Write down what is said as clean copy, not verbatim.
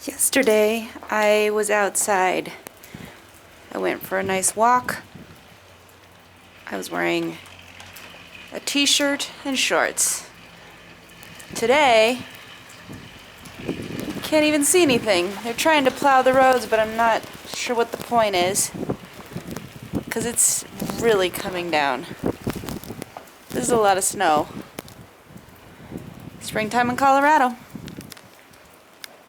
Yesterday, I was outside. I went for a nice walk. I was wearing a t-shirt and shorts. Today, can't even see anything. They're trying to plow the roads, but I'm not sure what the point is, because it's really coming down. This is a lot of snow. Springtime in Colorado.